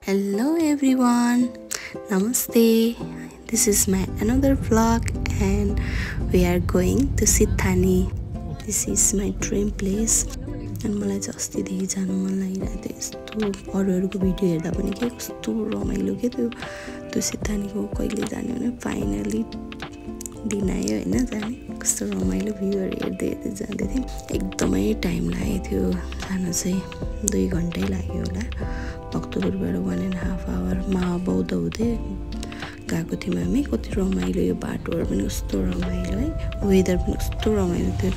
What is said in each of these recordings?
Hello everyone, Namaste. This is my another vlog and we are going to Sithani. This is my dream place and मलाई चाहिँ अस्ति देखि जानु मन लागिरहेको थियो। यस्तो अरूको भिडियो हेर्दा पनि के कस्तो रमाइलो के त्यो सिथानीको कहिले जाने भने फाइनली दिन आयो हैन जाने। कस्तो रमाइलो भ्यूहरु हेर्दै जाँदै थियौं। एकदमै टाइम लागेको थियो जान चाहिँ 2 घण्टै लाग्यो होला। अक्टोबरबाट 1.5 आवर मा बौद्ध हुँदै गएको थियौं हामी। कति रमाइलो यो बाटोहरु पनि कस्तो रमाइलो है। वेदर पनि कस्तो रमाइलो थियो।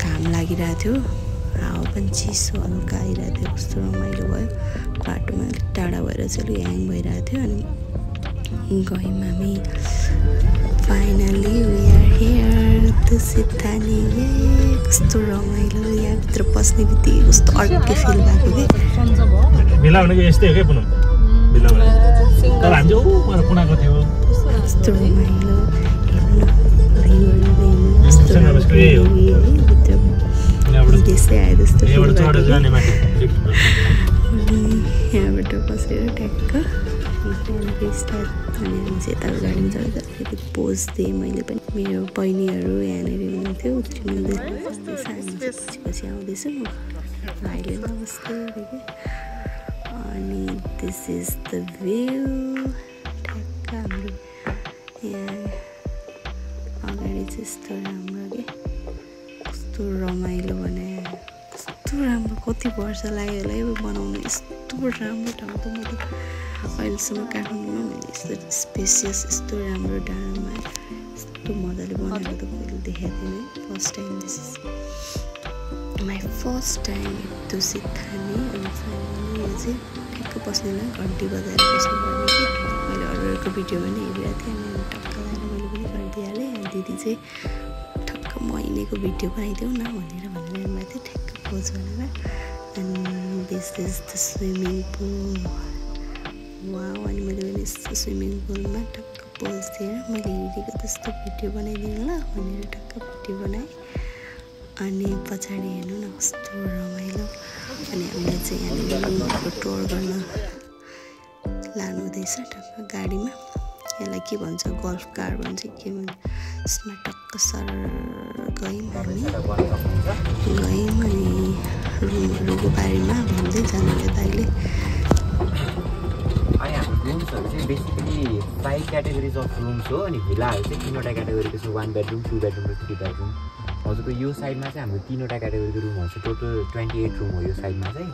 घाम लागिरहेको थियो। हावा पनि चिसो हल्का आइरहेको थियो। कस्तो रमाइलो भयो। बाटोमा टाढा भएर चाहिँ ह्याङ भइरहेको थियो अनि गयौं हामी। Finally we are here to Sithani. कस्तो रमाइलो यहाँभित्र पस्ने बित्तिकै कस्तो अर्कै फिल भएको के। बेला भनेको यस्तै हो के पुनम। बेला भने तर हामी चाहिँ ऊ कुनाको थियो। कस्तो रमाइलो यहाँबाट बसेर ट्याक्क अनि हामी चाहिँ यता गाडीमा चढ्दा फेरि पोज दिएँ मैले पनि। मेरो बहिनीहरू यहाँनिर हुनुहुन्थ्यो पछि आउँदैछु म अहिले नमस्ते गरेँ अनि दिस इज द भ्यू। ठ्याक्क हाम्रो यहाँ अगाडि चाहिँ यस्तो राम्रो के कस्तो रमाइलो बनायो। कस्तो राम्रो कति वर्ष लाग्यो होला यो बनाउनु। यस्तो राम्रो ठाउँ त मैले अहिलेसम्म काठमाडौँमा मैले यस्तो स्पेसियस यस्तो राम्रो डाँडामा यस्तो मजाले बनाएको त कहिले देखेको थिएन। First time this is my first time to सिथानी। अनि फाइनली यो चाहिँ ठ्याक्क बस्नेमा घन्टी बजाएर बस्नुपर्ने कि मैले अरूको भिडियो पनि हेरिरहेको थिएँ अनि टक्क लगाएर मैले पनि गरिदिइहालेँ। अनि दिदी चाहिँ ठक्क महिनेको भिडियो बनाइदेऊ न भनेर भन्नुभएको थियो ठ्याक्क पोज भनेर। And this is the swimming pool. Wow अनि मैले पनि यस्तो स्विमिङ पुलमा टक्क पोज दिएर मैले हेरेको त्यस्तो भिडियो बनाइदिनु ल भनेर टक्क भिडियो बनाएँ। अनि पछाडि हेर्नु न कस्तो रमाइलो। अनि हामीले चाहिँ यहाँनिर रुमहरूको टुर गर्न लानुहुँदैछ टक्क गाडीमा। यसलाई के भन्छ गल्फ कार भन्छ के भन्छ। यसमा टक्क सर गयौँ हामी अनि रुमहरूको बारेमा भन्दै जानुहुँदै दाइले। अनि हाम्रो रुम्सहरू चाहिँ बेसिकली 5 क्याटेगोरिज अफ रुम्स हो। अनि भिलाहरू चाहिँ 3वटा क्याटेगोरीको छ। 1 बेडरुम 2 बेडरुम र 3 बेडरुम। हजुरको यो साइडमा चाहिँ हाम्रो 3वटा क्याटेगोरीको रुमहरू छ। टोटल 28 रुम हो यो साइडमा चाहिँ।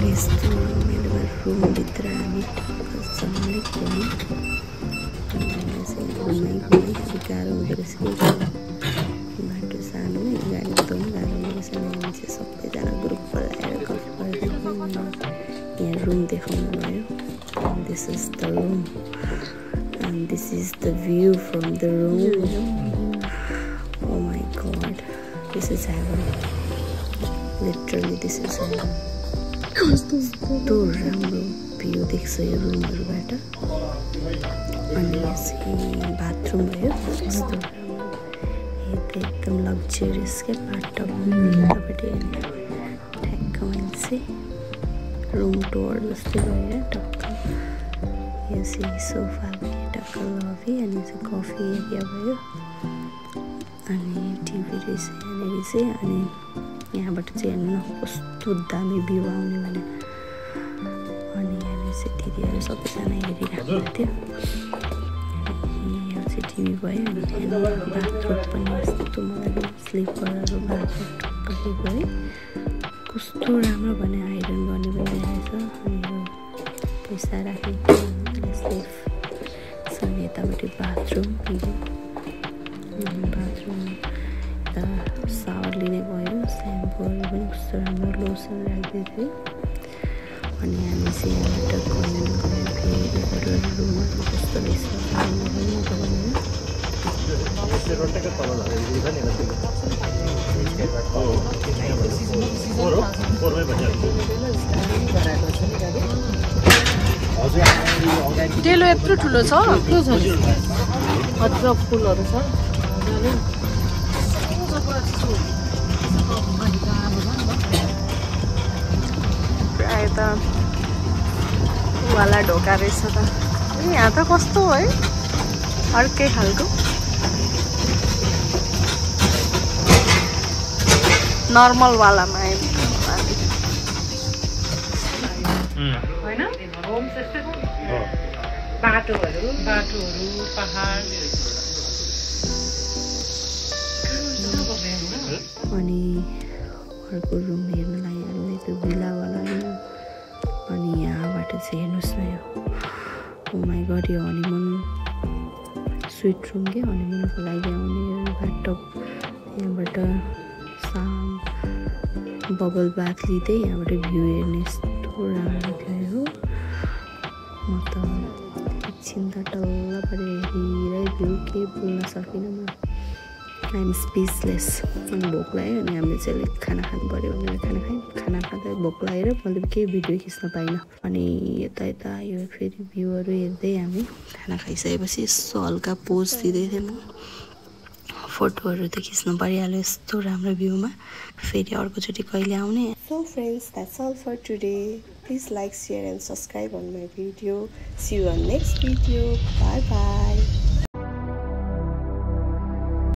यस्तो मेरो रुमभित्र हामी सँगै खेल्यौँ। गाह्रो हुँदो रहेछ कि बाटो सानो गाडी कुदाउनु गाह्रो हुँदो रहेछ। हामी चाहिँ सबैजना ग्रुप बोलाएर गफ गर्दै यहाँ रुम देखाउनु भयो। This is the room and this is the view from the room. Oh my God this is heaven. Literally this is heaven. कस्तो राम्रो भ्यू देख्छ यो रुमहरूबाट। अनि यो चाहिँ बाथरुम भयो। कस्तो राम्रो यो त एकदम लग्जरियस क्या बाथटब यतापट्टि ठ्याक्क मैले चाहिँ रुम टुर जस्तै गरेर टक्क यो चाहिँ सोफा भयो टक्क लबी अनि चाहिँ कफी एरिया भयो अनि टिभी रहेछ यहाँनिर चाहिँ। अनि यहाँबाट चाहिँ हेर्नु न कस्तो दामी भ्यू आउने भने। अनि यहाँनिर चाहिँ दिदीहरू सबैजना हेरिरहेको थियो। यहाँ चाहिँ टिभी भयो अनि त्यहाँनिर बाथरुम पनि यस्तो मजाले स्लिपरहरू बाथरुम टक्क गयो। कस्तो राम्रो भने आइरन गर्ने पनि रहेछ। अनि यो पैसा राखेको सेफ छ। अनि यतापट्टि बाथरुम यता सावर लिने भयो। स्याम्पूहरू पनि कस्तो राम्रो लोसन राख्दै थियो। अनि हामी चाहिँ यहाँबाट गयौँ फेरि रुमहरू कस्तो रहेछ डेलो यत्रो ठुलो छ हत्र फुलहरू छ। वाला ढोका रहेछ त। यहाँ त कस्तो है अर्कै खालको नर्मल वालामा आयो होइन बाटोहरू पहाड अनि अर्को रुम हेर्नलाई हामीले त्यो भिलावाला होइन अनि यहाँबाट चाहिँ हेर्नुहोस् न यो ओ माई गड यो हनीमुन स्विट रुम के हनीमुनको लागि आउने यो बाटो यहाँबाट बबल बाथ लिँदै यहाँबाट भ्यू हेर्ने यस्तो राम्रो थियो हो म त एकछिन त डल्ल परेर हेरिरहेँ भ्यू के बोल्न सकिनँ म आइएम स्पिचलेस अनि भोक लाग्यो अनि हामीले चाहिँ अलिक खाना खानु पऱ्यो भनेर खाना खायौँ खाना खाँदा भोक लागेर मैले केही भिडियो खिच्न पाइनँ अनि यता यो फेरि भ्यूहरू हेर्दै हामी खाना खाइसकेपछि यसो हल्का पोज दिँदै थिएँ म फोटोहरू त खिच्नु परिहाल्यो यस्तो राम्रो भ्यूमा फेरि अर्कोचोटि कहिले आउने so friends that's all for today please like share and subscribe on my video see you on next video bye by